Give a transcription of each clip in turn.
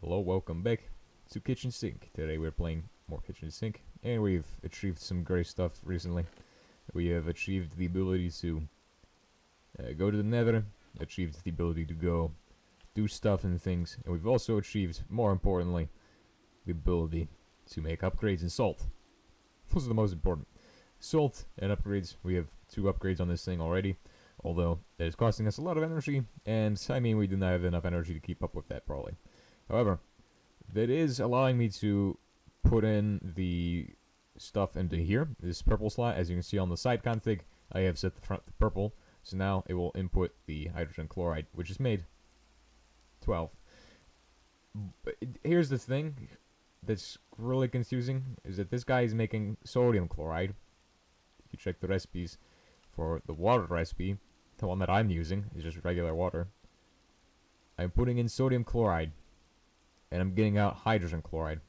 Hello, welcome back to Kitchen Sink. Today we're playing more Kitchen Sink, and we've achieved some great stuff recently. We have achieved the ability to go to the Nether, achieved the ability to go do stuff and things, and we've also achieved, more importantly, the ability to make upgrades in salt. Those are the most important. Salt and upgrades. We have 2 upgrades on this thing already, although that is costing us a lot of energy, and I mean we do not have enough energy to keep up with that probably. However, that is allowing me to put in the stuff into here, this purple slot. As you can see on the side config, I have set the front to purple, so now it will input the hydrogen chloride, which is made 12. But here's the thing that's really confusing, is that this guy is making sodium chloride. If you check the recipes for the water recipe, the one that I'm using is just regular water. I'm putting in sodium chloride, and I'm getting out hydrogen chloride,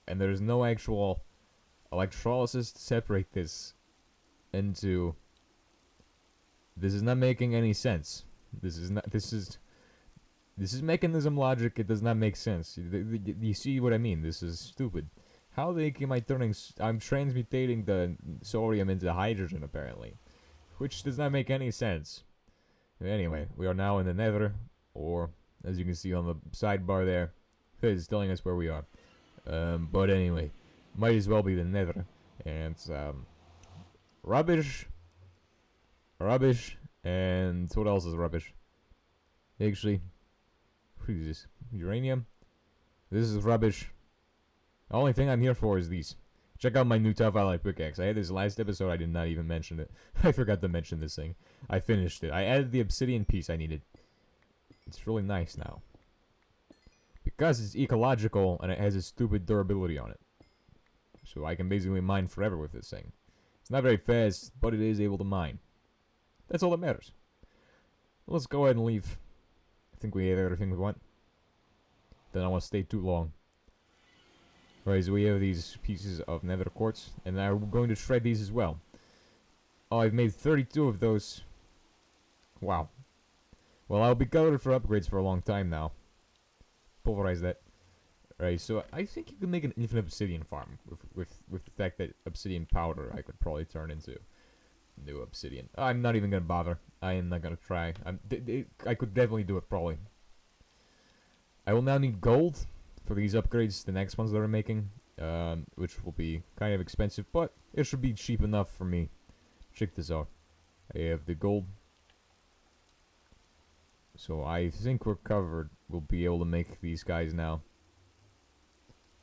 and there's no actual electrolysis to separate this into. This is not making any sense. This is mechanism logic. It does not make sense. You see what I mean? This is stupid. How the heck am I turning? I'm transmutating the sodium into hydrogen apparently, which does not make any sense. Anyway, we are now in the Nether, or as you can see on the sidebar there, it's telling us where we are. But anyway, might as well be the Nether. And rubbish, and what else is rubbish? Actually, what is this? Uranium. This is rubbish. The only thing I'm here for is these. Check out my new Tough Ally pickaxe. I had this last episode, I did not even mention it. I forgot to mention this thing. I finished it. I added the obsidian piece I needed. It's really nice now. Because it's ecological and it has a stupid durability on it. So I can basically mine forever with this thing. It's not very fast, but it is able to mine. That's all that matters. Let's go ahead and leave. I think we have everything we want. Then I won't stay too long. Right, so we have these pieces of nether quartz, and now we're going to shred these as well. Oh, I've made 32 of those. Wow. Well, I'll be covered for upgrades for a long time now. Pulverize that. Right, so I think you can make an infinite obsidian farm with the fact that obsidian powder I could probably turn into new obsidian. I'm not even gonna bother. I am not gonna try. I could definitely do it probably. I will now need gold for these upgrades, the next ones that we're making, which will be kind of expensive, but it should be cheap enough for me. Check this out. I have the gold. So I think we're covered. We'll be able to make these guys now.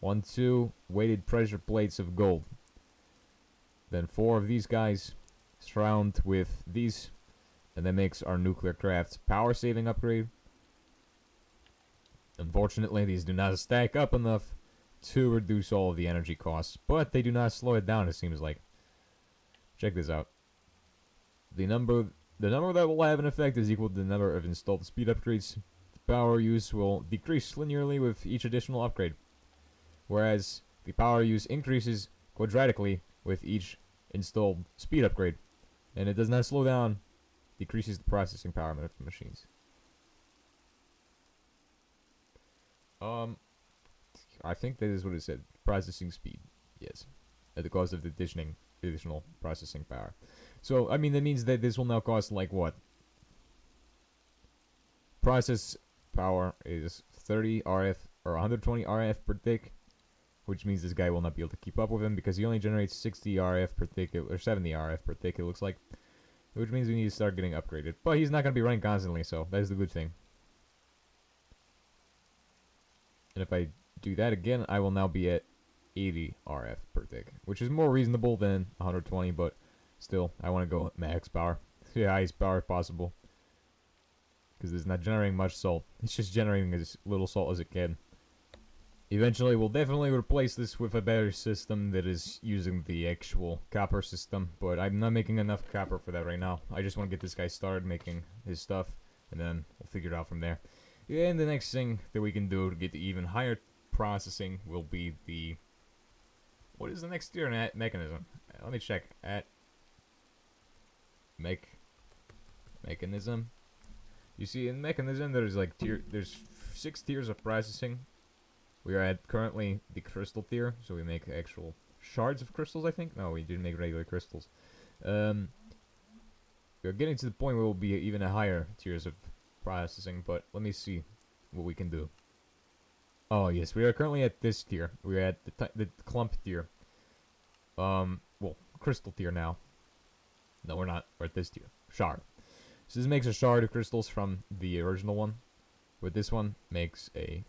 1, 2 weighted pressure plates of gold. Then 4 of these guys surround with these, and that makes our nuclear craft power saving upgrade. Unfortunately, these do not stack up enough to reduce all of the energy costs, but they do not slow it down, it seems like. Check this out. The number that will have an effect is equal to the number of installed speed upgrades. The power use will decrease linearly with each additional upgrade, whereas the power use increases quadratically with each installed speed upgrade, and it does not slow down, decreases the processing power of the machines. I think that is what it said. Processing speed, yes, at the cost of the additional processing power. So, I mean, that means that this will now cost, like, what? Process power is 30 RF, or 120 RF per tick, which means this guy will not be able to keep up with him, because he only generates 60 RF per tick, or 70 RF per tick, it looks like. Which means we need to start getting upgraded. But he's not going to be running constantly, so that is the good thing. And if I do that again, I will now be at 80 RF per tick, which is more reasonable than 120, but still, I want to go at max power. The highest power possible. Because it's not generating much salt. It's just generating as little salt as it can. Eventually, we'll definitely replace this with a better system that is using the actual copper system, but I'm not making enough copper for that right now. I just want to get this guy started making his stuff, and then we'll figure it out from there. And the next thing that we can do to get the even higher processing will be the... What is the next tier in that mechanism? Let me check. At... Mechanism. You see, in mechanism, there's like there's 6 tiers of processing. We are at currently the crystal tier, so we make actual shards of crystals, I think? No, we didn't make regular crystals. We're getting to the point where we'll be even a higher tiers of processing, but let me see what we can do. Oh, yes, we are currently at this tier. We're at the clump tier. Well, crystal tier now. No, we're not. We're at this tier. Shard. So this makes a shard of crystals from the original one. With this one, makes a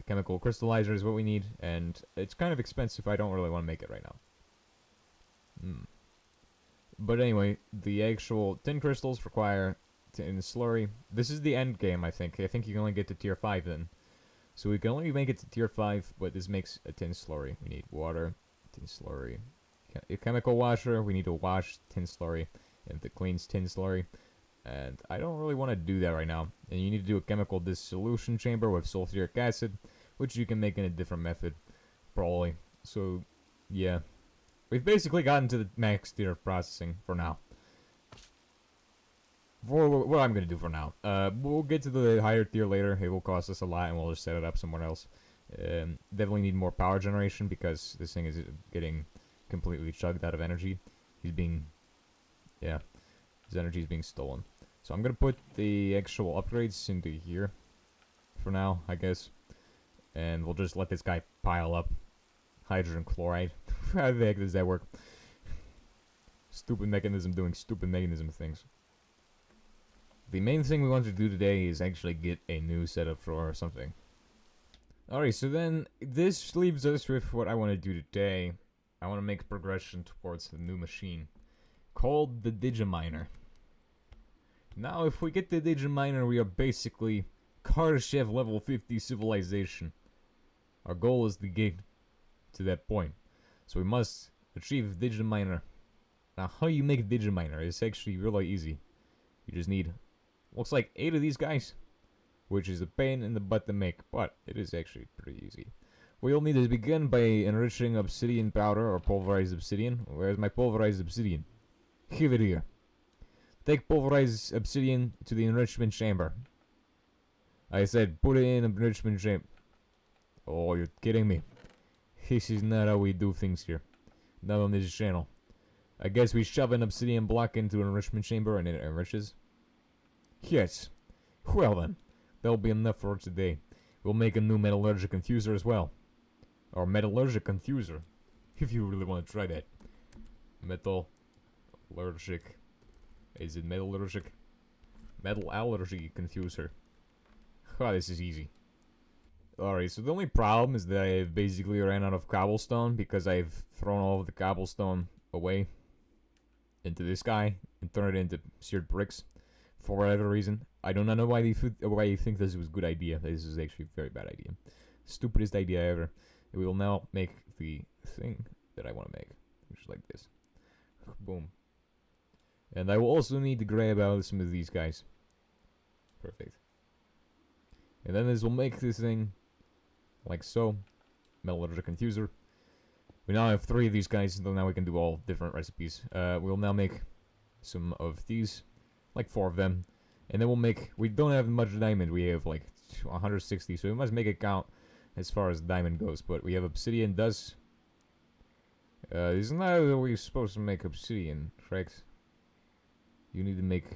chemical crystallizer is what we need, and it's kind of expensive. I don't really want to make it right now. But anyway, the actual tin crystals require tin slurry. This is the end game, I think. I think you can only get to tier 5 then. So we can only make it to tier 5, but this makes a tin slurry. We need water, tin slurry. A chemical washer, we need to wash tin slurry, and it cleans tin slurry. And I don't really want to do that right now. And you need to do a chemical dissolution chamber with sulfuric acid, which you can make in a different method, probably. So, yeah. We've basically gotten to the max tier of processing for now. For what I'm going to do for now. We'll get to the higher tier later. It will cost us a lot, and we'll just set it up somewhere else. Definitely need more power generation, because this thing is getting completely chugged out of energy. He's being... yeah. His energy is being stolen. So I'm going to put the actual upgrades into here. For now, I guess. And we'll just let this guy pile up. Hydrogen chloride. How the heck does that work? Stupid mechanism doing stupid mechanism things. The main thing we want to do today is actually get a new setup for something. Alright, so then this leaves us with what I want to do today. I want to make progression towards the new machine called the Digiminer. Now, if we get the Digiminer, we are basically Kardashev level 50 civilization. Our goal is to get to that point. So we must achieve Digiminer. Now, how you make Digiminer is actually really easy. You just need, looks like 8 of these guys, which is a pain in the butt to make, but it is actually pretty easy. We'll need to begin by enriching obsidian powder or pulverized obsidian. Where's my pulverized obsidian? Give it here. Take pulverized obsidian to the enrichment chamber. I said put it in enrichment chamber. Oh, you're kidding me. This is not how we do things here. Not on this channel. I guess we shove an obsidian block into an enrichment chamber and it enriches. Yes. Well then, that'll be enough for today. We'll make a new metallurgic infuser as well. Or metallurgic infuser. If you really want to try that. Metallurgic. Is it metallurgic? Metal allergy confuser. Ah, this is easy. Alright, so the only problem is that I've basically ran out of cobblestone because I've thrown all of the cobblestone away into this guy and turned it into seared bricks for whatever reason. I do not know why you think this was a good idea. This is actually a very bad idea. Stupidest idea ever. We will now make the thing that I want to make, which is like this. Boom. And I will also need to grab out some of these guys. Perfect. And then this will make this thing like so. Metallurgic infuser. We now have 3 of these guys, so now we can do all different recipes. We'll now make some of these, like 4 of them. And then we'll make, we don't have much diamond, we have like 160, so we must make it count as far as diamond goes. But we have obsidian dust. Isn't that how we're supposed to make obsidian, correct? You need to make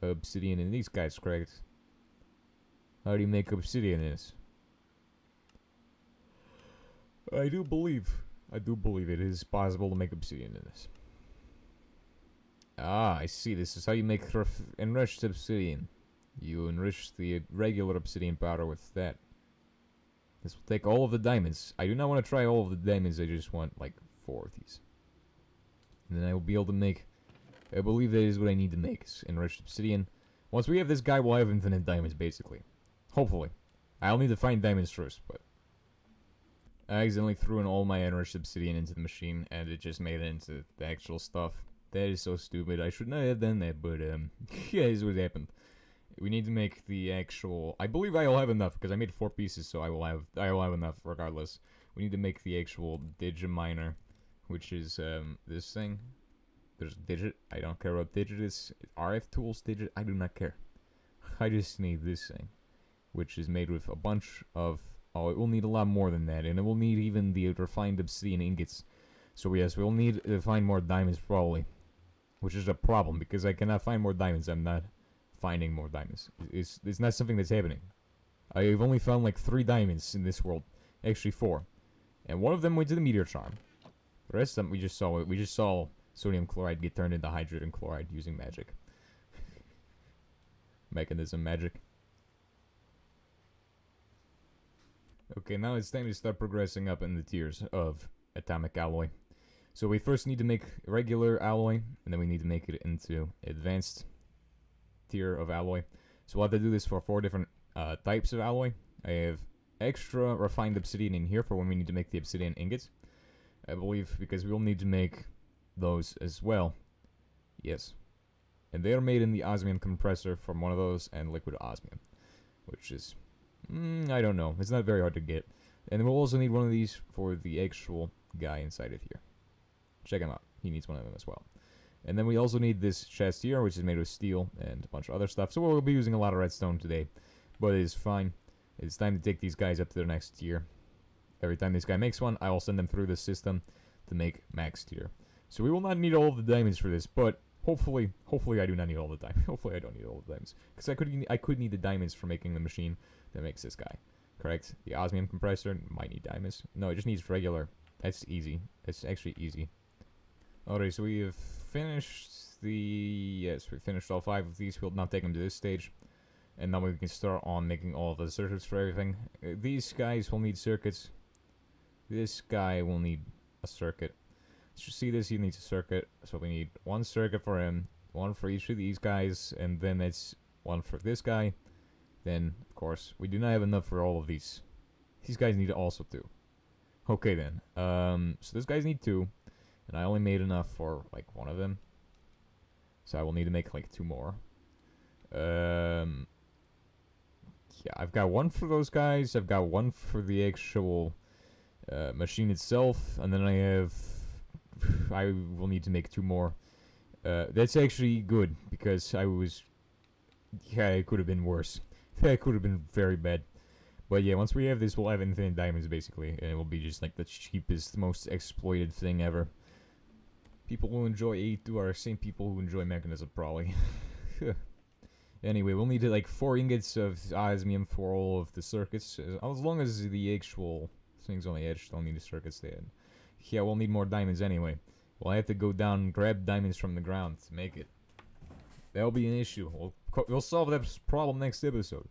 obsidian in these guys, correct? How do you make obsidian in this? I do believe it is possible to make obsidian in this. Ah, I see. This is how you make enriched obsidian. You enrich the regular obsidian powder with that. This will take all of the diamonds. I do not want to try all of the diamonds. I just want like 4 of these. And then I will be able to make, I believe that is what I need to make, is enriched obsidian. Once we have this guy, we'll have infinite diamonds, basically. Hopefully. I'll need to find diamonds first, but I accidentally threw in all my enriched obsidian into the machine, and it just made it into the actual stuff. That is so stupid. I should not have done that, but yeah, this is what happened. We need to make the actual, I believe I will have enough, because I made 4 pieces, so I will have enough regardless. We need to make the actual Digiminer, which is this thing. There's digit. I don't care what digit is. RF tools digit. I do not care. I just need this thing, which is made with a bunch of Oh, it will need a lot more than that, and it will need even the refined obsidian ingots. So yes, we'll need to find more diamonds probably. Which is a problem, because I cannot find more diamonds. I'm not finding more diamonds. It's not something that's happening. I've only found like 3 diamonds in this world. Actually 4. And one of them went to the meteor charm. The rest of them we just saw sodium chloride get turned into hydrogen chloride using magic. Mechanism magic. Okay, now it's time to start progressing up in the tiers of atomic alloy. So we first need to make regular alloy, and then we need to make it into advanced tier of alloy. So we'll have to do this for 4 different types of alloy. I have extra refined obsidian in here for when we need to make the obsidian ingots. I believe because we will need to make those as well. Yes. And they are made in the osmium compressor from one of those and liquid osmium. Which is, I don't know. It's not very hard to get. And we'll also need one of these for the actual guy inside of here. Check him out. He needs one of them as well. And then we also need this chest here, which is made of steel and a bunch of other stuff. So we'll be using a lot of redstone today. But it is fine. It's time to take these guys up to their next tier. Every time this guy makes one, I will send them through the system to make max tier. So we will not need all of the diamonds for this, but hopefully I do not need all the diamonds. Hopefully I don't need all the diamonds. Because I could need the diamonds for making the machine that makes this guy. Correct? The osmium compressor might need diamonds. No, it just needs regular. That's easy. It's actually easy. Alright, so we have finished we finished all 5 of these. We'll now take them to this stage. And now we can start on making all of the circuits for everything. These guys will need circuits. This guy will need a circuit. Let's just see this, he needs a circuit. So we need 1 circuit for him, 1 for each of these guys, and then it's 1 for this guy. Then, of course, we do not have enough for all of these. These guys need also 2. Okay then. So these guys need 2. And I only made enough for, like, 1 of them. So I will need to make, like, 2 more. Yeah, I've got 1 for those guys. I've got 1 for the actual machine itself. And then I have... I will need to make 2 more. That's actually good, because I was... Yeah, it could have been worse. It could have been very bad. But yeah, once we have this, we'll have infinite diamonds, basically. And it will be just, like, the cheapest, most exploited thing ever. People who enjoy A2 are the same people who enjoy mechanism, probably. Anyway, we'll need, like, 4 ingots of osmium for all of the circuits. As long as the actual things on the edge don't need the circuits there. Yeah, we'll need more diamonds anyway. We'll have to go down and grab diamonds from the ground to make it. That'll be an issue. We'll solve that problem next episode.